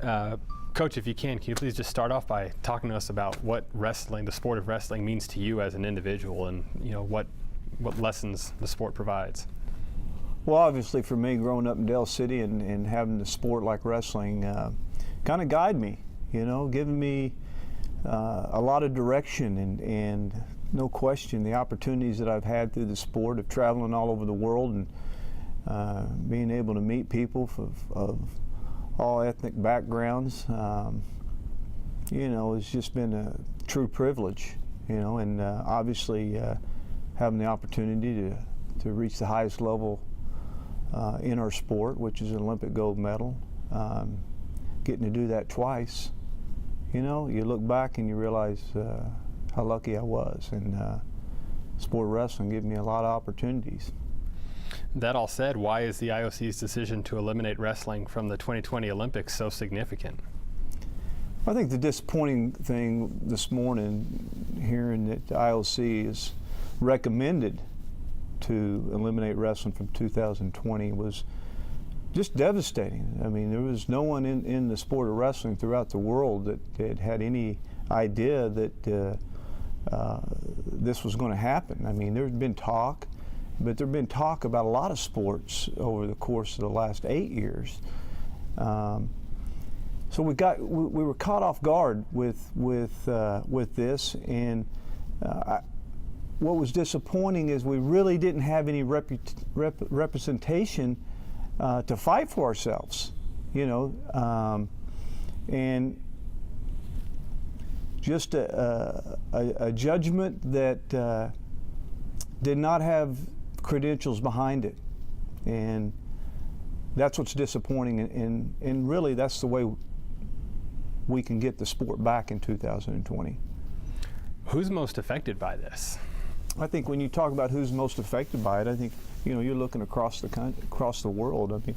Coach, if you can you please just start off by talking to us about what wrestling, the sport of wrestling, means to you as an individual, and what lessons the sport provides? Well, obviously for me, growing up in Dale City and having the sport like wrestling kind of guide me, giving me a lot of direction and no question the opportunities that I've had through the sport of traveling all over the world and being able to meet people of all ethnic backgrounds, it's just been a true privilege, and obviously having the opportunity to reach the highest level in our sport, which is an Olympic gold medal, getting to do that twice. You look back and you realize how lucky I was, and sport wrestling gave me a lot of opportunities. That all said, why is the IOC's decision to eliminate wrestling from the 2020 Olympics so significant? I think the disappointing thing this morning, hearing that the IOC is recommended to eliminate wrestling from 2020, was just devastating. I mean, there was no one in the sport of wrestling throughout the world that had any idea that this was going to happen. I mean, there's been talk, but there's been talk about a lot of sports over the course of the last 8 years. So we were caught off guard with this, and what was disappointing is we really didn't have any representation to fight for ourselves, and just a judgment that did not have credentials behind it, and that's what's disappointing, and really that's the way we can get the sport back in 2020. Who's most affected by this? I think when you talk about who's most affected by it, I think you're looking across the world. I mean,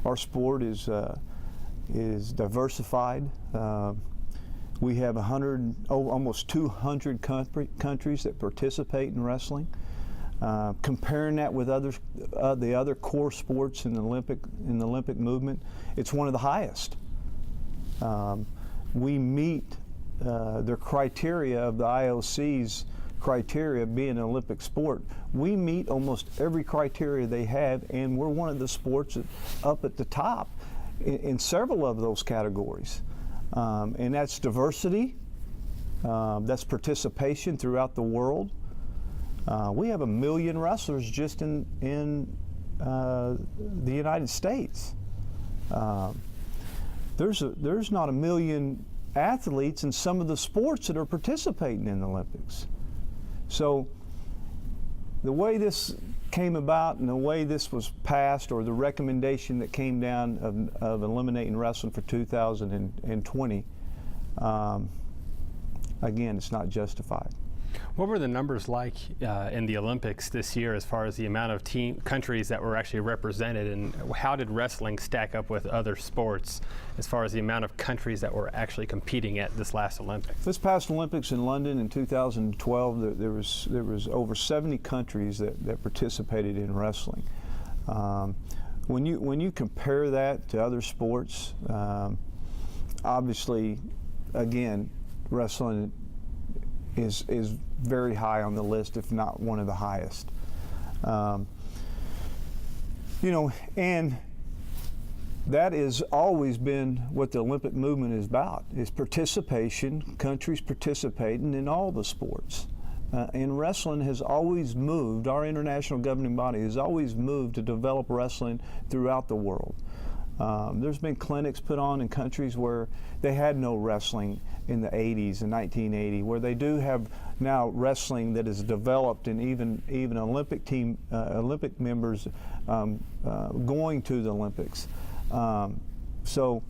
our sport is diversified. We have almost 200 countries that participate in wrestling. Comparing that with the other core sports in the Olympic movement, it's one of the highest. We meet the criteria of the IOC's criteria being an Olympic sport. We meet almost every criteria they have, and we're one of the sports up at the top in several of those categories. And that's diversity, that's participation throughout the world. We have 1 million wrestlers just in the United States. There's not 1 million athletes in some of the sports that are participating in the Olympics. So the way this came about and the way this was passed, or the recommendation that came down of eliminating wrestling for 2020, again, it's not justified. What were the numbers like in the Olympics this year as far as the amount of countries that were actually represented, and how did wrestling stack up with other sports as far as the amount of countries that were actually competing at this last Olympics? This past Olympics in London in 2012, there was over 70 countries that participated in wrestling. When you compare that to other sports, obviously, again, wrestling is very high on the list, if not one of the highest. And that has always been what the Olympic movement is about, is participation, countries participating in all the sports. And wrestling has always moved, our international governing body has always moved to develop wrestling throughout the world. There's been clinics put on in countries where they had no wrestling in the 80s, in 1980, where they do have now wrestling that is developed, and even Olympic members going to the Olympics. So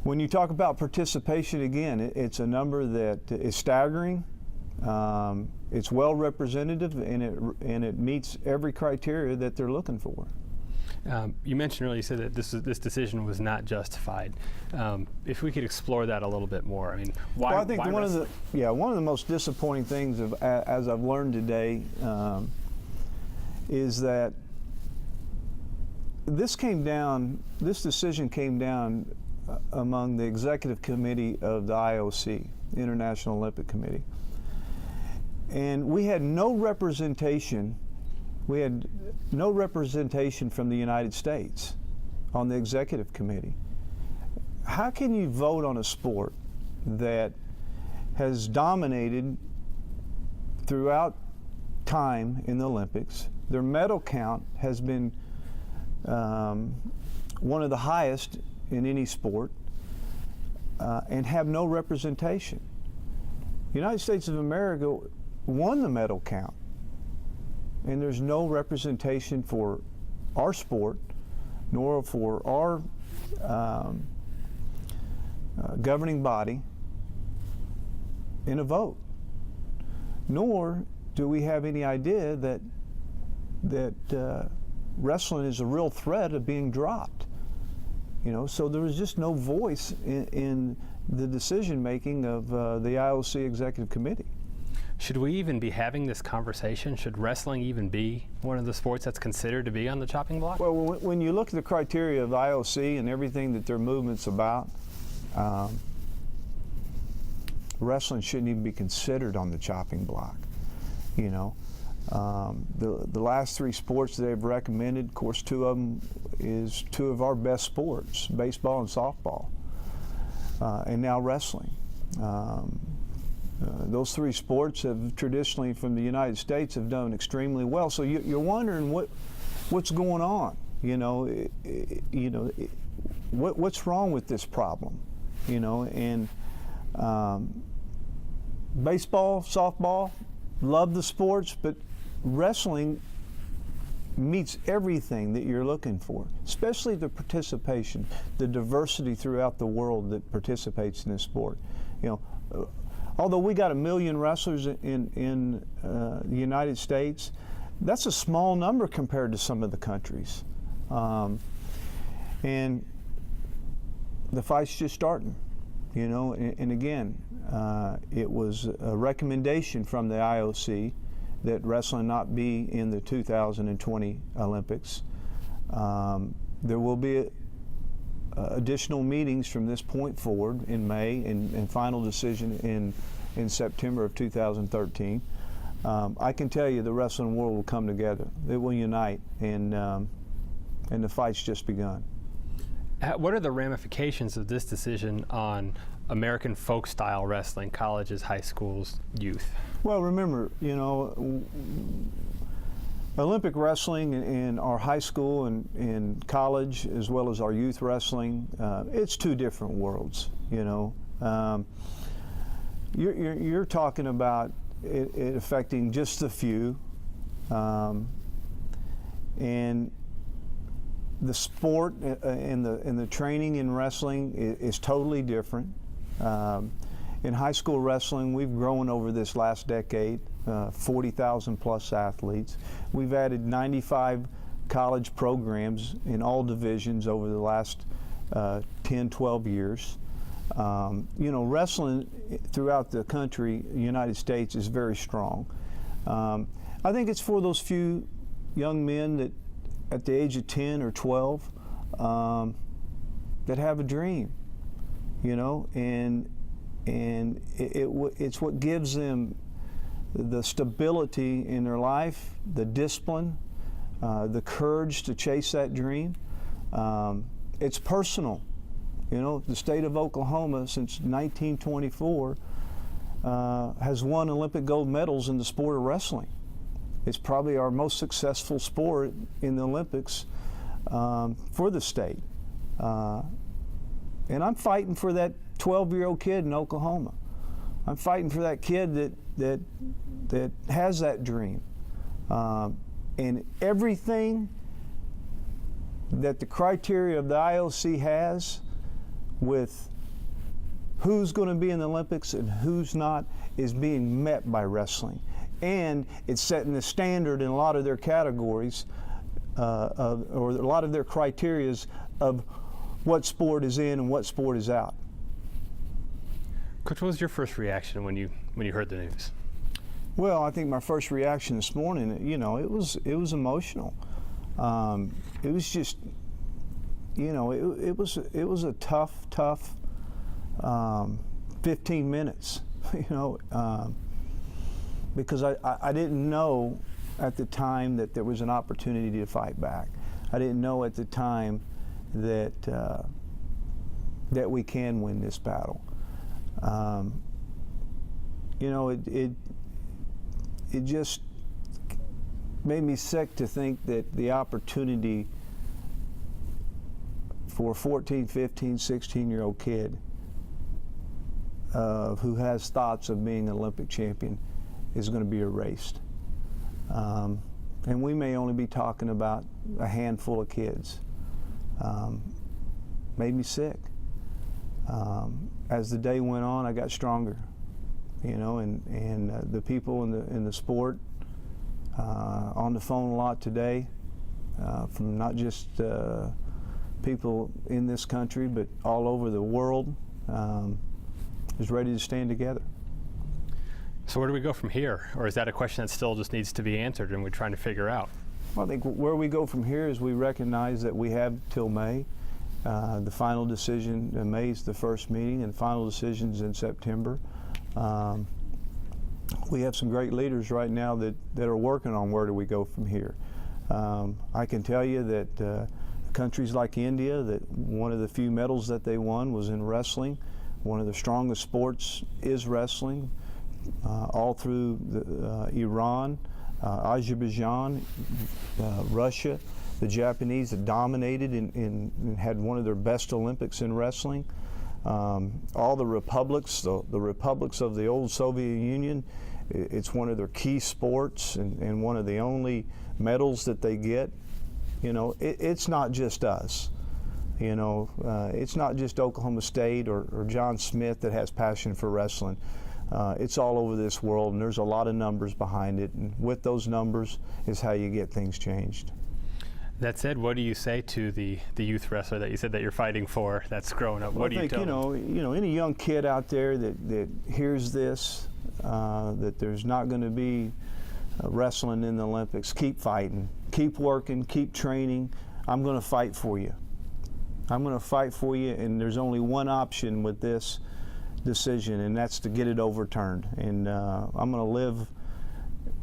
when you talk about participation, again, it's a number that is staggering. It's well representative, and it meets every criteria that they're looking for. You mentioned earlier, you said that this decision was not justified. If we could explore that a little bit more, I mean, why? Well, I think why one of the most disappointing things as I've learned today is that this decision came down among the executive committee of the IOC, International Olympic Committee. And we had no representation. We had no representation from the United States on the executive committee. How can you vote on a sport that has dominated throughout time in the Olympics? Their medal count has been one of the highest in any sport, and have no representation. The United States of America won the medal count, and there's no representation for our sport, nor for our governing body in a vote. Nor do we have any idea that wrestling is a real threat of being dropped. So there was just no voice in the decision making of the IOC Executive Committee. Should we even be having this conversation? Should wrestling even be one of the sports that's considered to be on the chopping block? Well, when you look at the criteria of the IOC and everything that their movement's about, wrestling shouldn't even be considered on the chopping block. The last three sports they've recommended, of course, two of them is two of our best sports, baseball and softball, and now wrestling. Those three sports have traditionally, from the United States, have done extremely well. So you're wondering what's going on. What's wrong with this problem? And baseball, softball, love the sports, but wrestling meets everything that you're looking for, especially the participation, the diversity throughout the world that participates in this sport. Although we got 1 million wrestlers in the United States, that's a small number compared to some of the countries. And the fight's just starting, and again, it was a recommendation from the IOC that wrestling not be in the 2020 Olympics. There will be additional meetings from this point forward in May, and final decision in September of 2013. I can tell you the wrestling world will come together. It will unite, and the fight's just begun. What are the ramifications of this decision on American folk style wrestling, colleges, high schools, youth? Well, remember, Olympic wrestling in our high school and college, as well as our youth wrestling, it's two different worlds. You're talking about it affecting just a few, and the sport and the training in wrestling is totally different. In high school wrestling, we've grown over this last decade, 40,000 plus athletes. We've added 95 college programs in all divisions over the last 10, 12 years. Wrestling throughout the country, United States, is very strong. I think it's for those few young men that at the age of 10 or 12 that have a dream, and it's what gives them the stability in their life, the discipline, the courage to chase that dream. It's personal. The state of Oklahoma since 1924 has won Olympic gold medals in the sport of wrestling. It's probably our most successful sport in the Olympics for the state. And I'm fighting for that 12-year-old kid in Oklahoma. I'm fighting for that kid that has that dream. And everything that the criteria of the IOC has with who's going to be in the Olympics and who's not is being met by wrestling. And it's setting the standard in a lot of their categories or a lot of their criterias of what sport is in and what sport is out. Coach, what was your first reaction when you heard the news? Well, I think my first reaction this morning, it was emotional. It was just you know, it was a tough 15 minutes, you know, because I didn't know at the time that there was an opportunity to fight back. I didn't know at the time that that we can win this battle. You know, it just made me sick to think that the opportunity for a 14, 15, 16-year-old kid who has thoughts of being an Olympic champion is going to be erased. And we may only be talking about a handful of kids. Made me sick. As the day went on, I got stronger, you know, and the people in the sport on the phone a lot today, from not just people in this country, but all over the world, is ready to stand together. So where do we go from here? Or is that a question that still just needs to be answered and we're trying to figure out? Well, I think where we go from here is we recognize that we have till May. The final decision in May is the first meeting, and final decisions in September. We have some great leaders right now that are working on where do we go from here. I can tell you that countries like India, that one of the few medals that they won was in wrestling. One of the strongest sports is wrestling. All through Iran, Azerbaijan, Russia, the Japanese had dominated and had one of their best Olympics in wrestling. All the republics, the republics of the old Soviet Union, it's one of their key sports and one of the only medals that they get. You know, it's not just us. You know, it's not just Oklahoma State or John Smith that has passion for wrestling. It's all over this world, and there's a lot of numbers behind it, and with those numbers is how you get things changed. That said, what do you say to the youth wrestler that you said that you're fighting for that's growing up? Well, what do you tell them? You know, any young kid out there that hears this, that there's not going to be wrestling in the Olympics, keep fighting, keep working, keep training. I'm going to fight for you. I'm going to fight for you, and there's only one option with this decision, and that's to get it overturned. And I'm going to live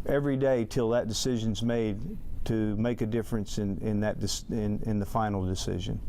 every day till that decision's made to make a difference in the final decision.